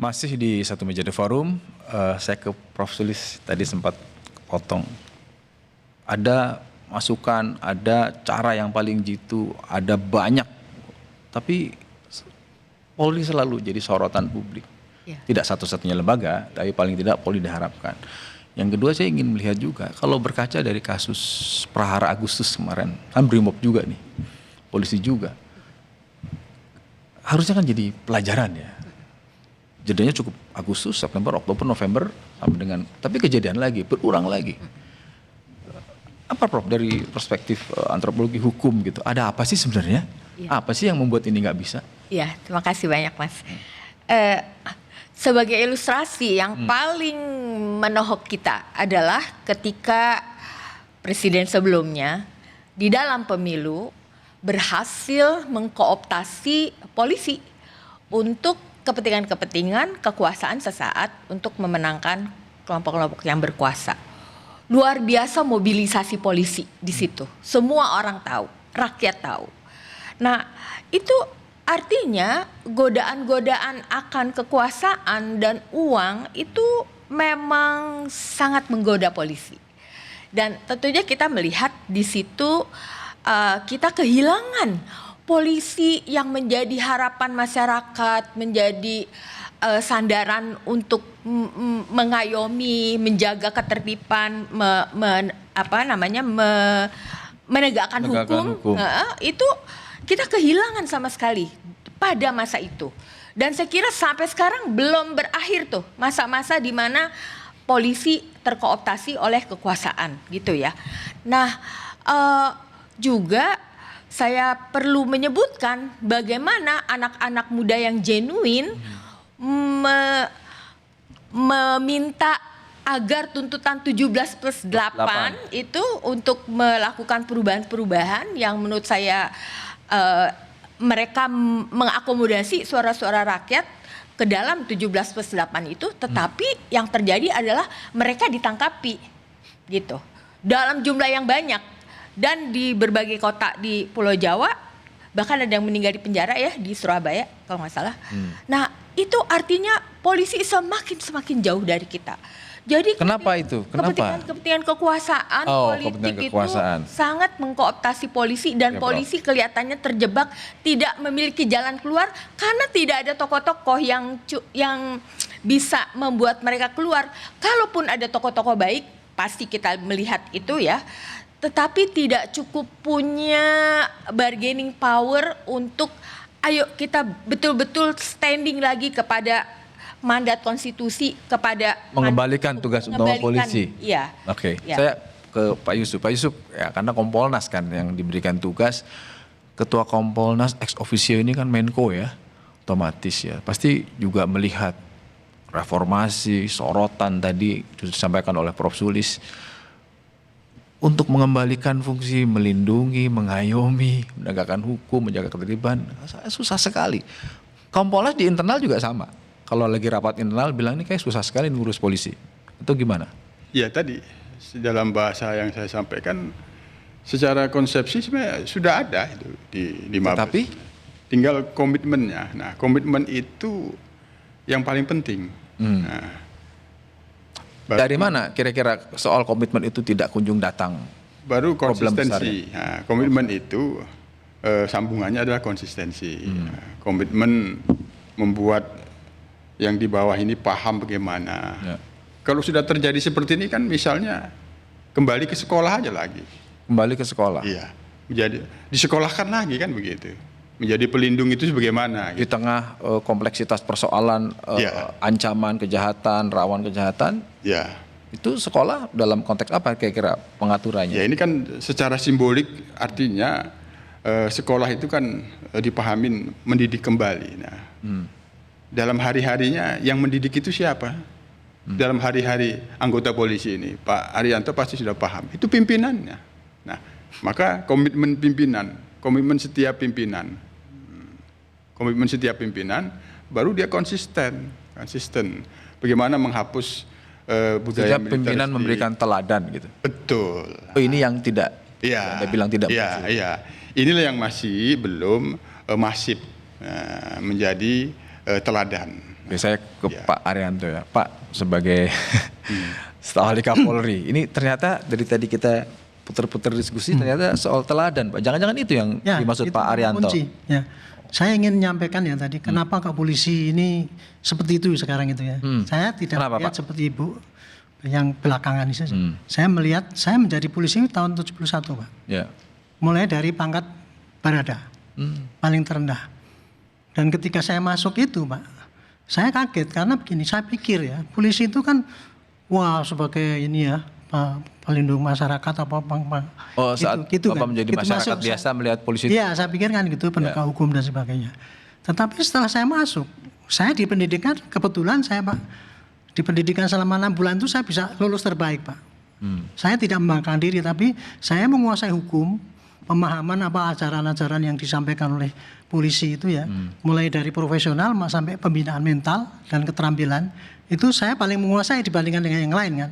Masih di satu meja The Forum, saya ke Prof. Sulis tadi sempat potong. Ada masukan, ada cara yang paling jitu, ada banyak. Tapi Polri selalu jadi sorotan publik. Ya. Tidak satu-satunya lembaga, tapi paling tidak Polri diharapkan. Yang kedua saya ingin melihat juga, kalau berkaca dari kasus Prahara Agustus kemarin, kan Brimob juga nih, polisi juga. Harusnya kan jadi pelajaran ya. Jedanya cukup Agustus, September, Oktober, November, sampai dengan, tapi kejadian lagi, berulang lagi. Apa Prof dari perspektif antropologi hukum gitu, ada apa sih sebenarnya? Ya. Apa sih yang membuat ini nggak bisa? Ya, terima kasih banyak Mas. Sebagai ilustrasi yang paling menohok kita adalah ketika presiden sebelumnya di dalam pemilu berhasil mengkooptasi polisi untuk kepentingan-kepentingan kekuasaan sesaat untuk memenangkan kelompok-kelompok yang berkuasa. Luar biasa mobilisasi polisi di situ. Semua orang tahu, rakyat tahu. Nah, itu artinya godaan-godaan akan kekuasaan dan uang itu memang sangat menggoda polisi. Dan tentunya kita melihat di situ kita kehilangan polisi yang menjadi harapan masyarakat, menjadi sandaran untuk mengayomi, menjaga ketertiban, menegakkan hukum. Itu kita kehilangan sama sekali pada masa itu. Dan saya kira sampai sekarang belum berakhir tuh masa-masa di mana polisi terkooptasi oleh kekuasaan gitu ya. Nah, juga saya perlu menyebutkan bagaimana anak-anak muda yang genuine meminta agar tuntutan 17+8 itu untuk melakukan perubahan-perubahan yang menurut saya mereka mengakomodasi suara-suara rakyat ke dalam 17+8 itu, tetapi yang terjadi adalah mereka ditangkapi gitu dalam jumlah yang banyak dan di berbagai kota di Pulau Jawa, bahkan ada yang meninggal di penjara ya di Surabaya kalau nggak salah. Nah itu artinya polisi semakin jauh dari kita. Jadi kenapa itu? Kepentingan kekuasaan politik itu sangat mengkooptasi polisi dan ya, polisi kelihatannya terjebak tidak memiliki jalan keluar karena tidak ada tokoh-tokoh yang bisa membuat mereka keluar. Kalaupun ada tokoh-tokoh baik, pasti kita melihat itu ya. Tetapi tidak cukup punya bargaining power untuk ayo kita betul-betul standing lagi kepada mandat konstitusi, kepada mengembalikan tugas utama polisi. Iya. Oke. Ya. Saya ke Pak Yusuf. Pak Yusuf ya karena Kompolnas kan yang diberikan tugas, Ketua Kompolnas ex officio ini kan Menko ya, otomatis ya. Pasti juga melihat reformasi, sorotan tadi disampaikan oleh Prof. Sulis untuk mengembalikan fungsi melindungi, mengayomi, menegakkan hukum, menjaga ketertiban, susah sekali. Kompolnas di internal juga sama. Kalau lagi rapat internal bilang ini kayak susah sekali ngurus polisi. Itu gimana? Ya tadi dalam bahasa yang saya sampaikan secara konsepsi sebenarnya sudah ada itu di Mabes. Tapi tinggal komitmennya. Nah, komitmen itu yang paling penting. Nah, dari mana kira-kira soal komitmen itu tidak kunjung datang? Baru konsistensi. Nah, komitmen itu sambungannya adalah konsistensi. Nah, komitmen membuat yang di bawah ini paham bagaimana. Ya. Kalau sudah terjadi seperti ini kan misalnya kembali ke sekolah aja lagi. Kembali ke sekolah? Iya. Disekolahkan lagi kan begitu. Menjadi pelindung itu sebagaimana. Di tengah kompleksitas persoalan ancaman kejahatan, rawan kejahatan. Ya. Itu sekolah dalam konteks apa kira-kira pengaturannya? Ya ini kan secara simbolik artinya sekolah itu kan dipahamin mendidik kembali. Nah. Dalam hari-harinya yang mendidik itu siapa? Dalam hari-hari anggota polisi ini, Pak Arianto pasti sudah paham. Itu pimpinannya. Nah, maka komitmen pimpinan, komitmen setiap pimpinan, baru dia konsisten. Bagaimana menghapus budaya setiap pimpinan memberikan teladan gitu. Betul. Oh, ini yang tidak. Iya. Anda bilang tidak. Iya. Inilah yang masih belum masif menjadi teladan. Oke, saya ke Pak Arianto ya. Pak, sebagai staf ahli Kapolri, ini ternyata dari tadi kita putar-putar diskusi ternyata soal teladan, Pak. Jangan-jangan itu yang dimaksud itu Pak Arianto. kunci. Ya. Saya ingin menyampaikan ya tadi, kenapa kok polisi ini seperti itu sekarang itu ya. Saya tidak Kenapa, melihat Pak? seperti Ibu yang belakangan ini saja. Saya melihat, saya menjadi polisi tahun 71 Pak. Ya. Mulai dari pangkat barada, paling terendah. Dan ketika saya masuk itu Pak, saya kaget karena begini, saya pikir ya, polisi itu kan, wah sebagai ini ya, pelindung masyarakat apa Oh, saat gitu Bapak kan. menjadi Gitu masyarakat masuk, biasa melihat polisi itu. Iya, saya pikir kan gitu, penegak hukum dan sebagainya. Tetapi setelah saya masuk, saya di pendidikan, kebetulan saya Pak, di pendidikan selama 6 bulan itu saya bisa lulus terbaik Pak. Saya tidak membanggakan diri, tapi saya menguasai hukum, pemahaman apa ajaran-ajaran yang disampaikan oleh polisi itu ya, mulai dari profesional sampai pembinaan mental dan keterampilan, itu saya paling menguasai dibandingkan dengan yang lain kan.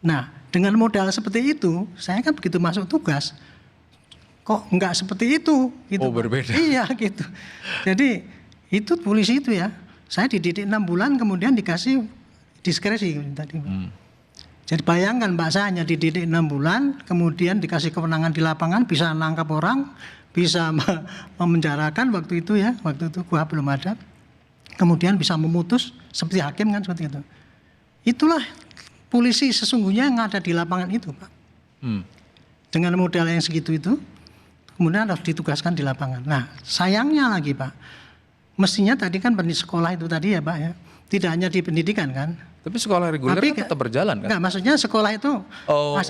Nah, dengan modal seperti itu, saya kan begitu masuk tugas, kok enggak seperti itu gitu. Oh, berbeda. Iya gitu. Jadi itu polisi itu ya, saya dididik 6 bulan kemudian dikasih diskresi tadi. Jadi bayangkan Mbak, saya hanya dididik 6 bulan, kemudian dikasih kewenangan di lapangan, bisa nangkap orang, bisa memenjarakan waktu itu ya, waktu itu gua belum ada. Kemudian bisa memutus seperti hakim kan seperti itu. Itulah polisi sesungguhnya yang ada di lapangan itu Pak. Dengan modal yang segitu itu, kemudian harus ditugaskan di lapangan. Nah sayangnya lagi Pak, mestinya tadi kan sekolah itu tadi ya Pak ya, tidak hanya di pendidikan kan. Tapi sekolah reguler kan tetap berjalan kan? Enggak, maksudnya sekolah itu,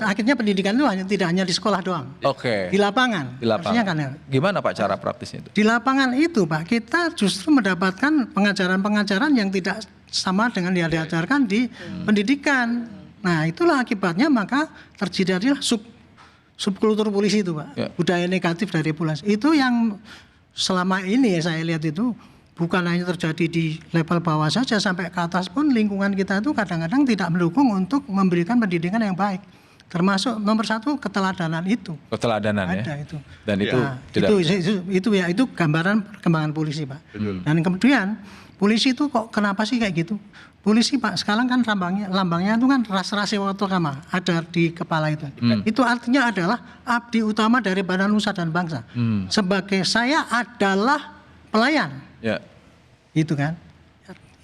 akhirnya pendidikan itu tidak hanya di sekolah doang. Oke. Di lapangan. Di lapangan. Maksudnya kan ya. Gimana Pak cara praktisnya itu? Di lapangan itu Pak, kita justru mendapatkan pengajaran-pengajaran yang tidak sama dengan yang diajarkan di pendidikan. Nah itulah akibatnya maka terjadilah subkultur polisi itu Pak. Ya. Budaya negatif dari polisi. Itu yang selama ini ya saya lihat itu bukan hanya terjadi di level bawah saja, sampai ke atas pun lingkungan kita itu kadang-kadang tidak mendukung untuk memberikan pendidikan yang baik. Termasuk nomor 1 keteladanan itu. Keteladanan ya. Ada itu. Dan itu Ya, tidak itu gambaran perkembangan polisi Pak. Dan kemudian polisi itu kok kenapa sih kayak gitu? Polisi Pak sekarang kan lambangnya itu kan ras-rasi watokama ada di kepala itu. Itu artinya adalah abdi utama daripada nusa dan bangsa. Sebagai saya adalah pelayan. Ya. Itu kan.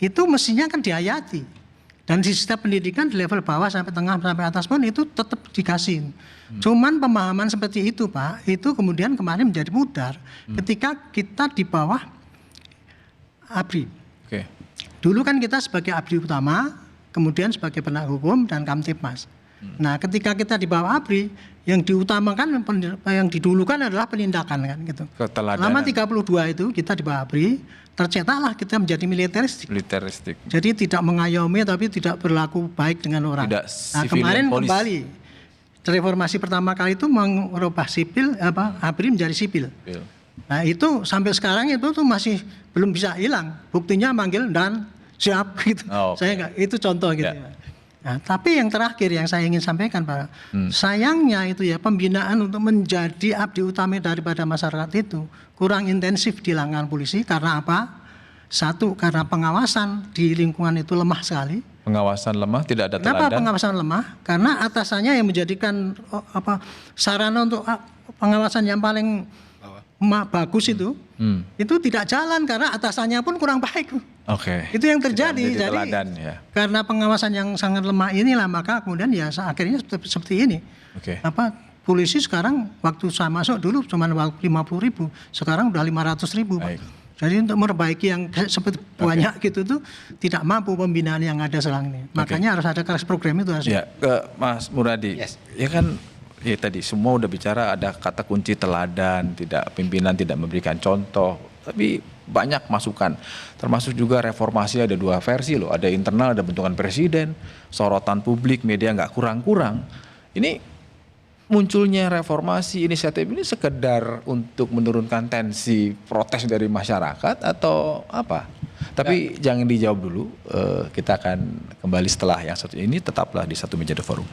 Itu mestinya kan dihayati. Dan di setiap pendidikan di level bawah sampai tengah sampai atas pun itu tetap dikasih. Cuman pemahaman seperti itu Pak, itu kemudian kemarin menjadi pudar ketika kita di bawah ABRI. Oke. Dulu kan kita sebagai abdi utama, kemudian sebagai penegak hukum dan Kamtipmas. Nah, ketika kita di bawah ABRI, yang diutamakan, yang didulukan adalah penindakan kan gitu. Keteladanan. Selama 32 itu kita di bawah ABRI, tercetaklah kita menjadi militeristik. Militeristik. Jadi tidak mengayomi tapi tidak berlaku baik dengan orang. Tidak Nah, civilian kemarin police. kembali reformasi pertama kali itu merubah sipil ABRI menjadi sipil. Nah itu sampai sekarang itu tuh masih belum bisa hilang. Buktinya manggil dan siap gitu. Oh, okay. Saya enggak, itu contoh gitu. Ya. Nah, tapi yang terakhir yang saya ingin sampaikan Pak, sayangnya itu ya pembinaan untuk menjadi abdi utama daripada masyarakat itu kurang intensif di lengan polisi. Karena apa? 1, karena pengawasan di lingkungan itu lemah sekali. Pengawasan lemah, tidak ada teladan. Kenapa pengawasan lemah? Karena atasannya yang menjadikan sarana untuk pengawasan yang paling bagus itu tidak jalan karena atasannya pun kurang baik. Oke. Itu yang terjadi. Tidak menjadi Jadi teladan, ya. karena pengawasan yang sangat lemah inilah maka kemudian ya akhirnya seperti ini. Oke. Polisi sekarang waktu saya masuk dulu cuma 50.000, sekarang udah 500.000. Baik. Jadi untuk memperbaiki yang seperti banyak gitu tuh tidak mampu pembinaan yang ada sekarang ini. Makanya harus ada kelas program itu harus. Ya, ke Mas Muradi. Yes. Ya kan, ya tadi semua udah bicara ada kata kunci teladan, tidak pimpinan tidak memberikan contoh. Tapi banyak masukan, termasuk juga reformasi ada 2 versi loh, ada internal, ada bentukan presiden, sorotan publik, media nggak kurang-kurang. Ini munculnya reformasi inisiatif ini sekedar untuk menurunkan tensi protes dari masyarakat atau apa? Tapi jangan dijawab dulu, kita akan kembali setelah yang satu ini, tetaplah di Satu Meja The Forum.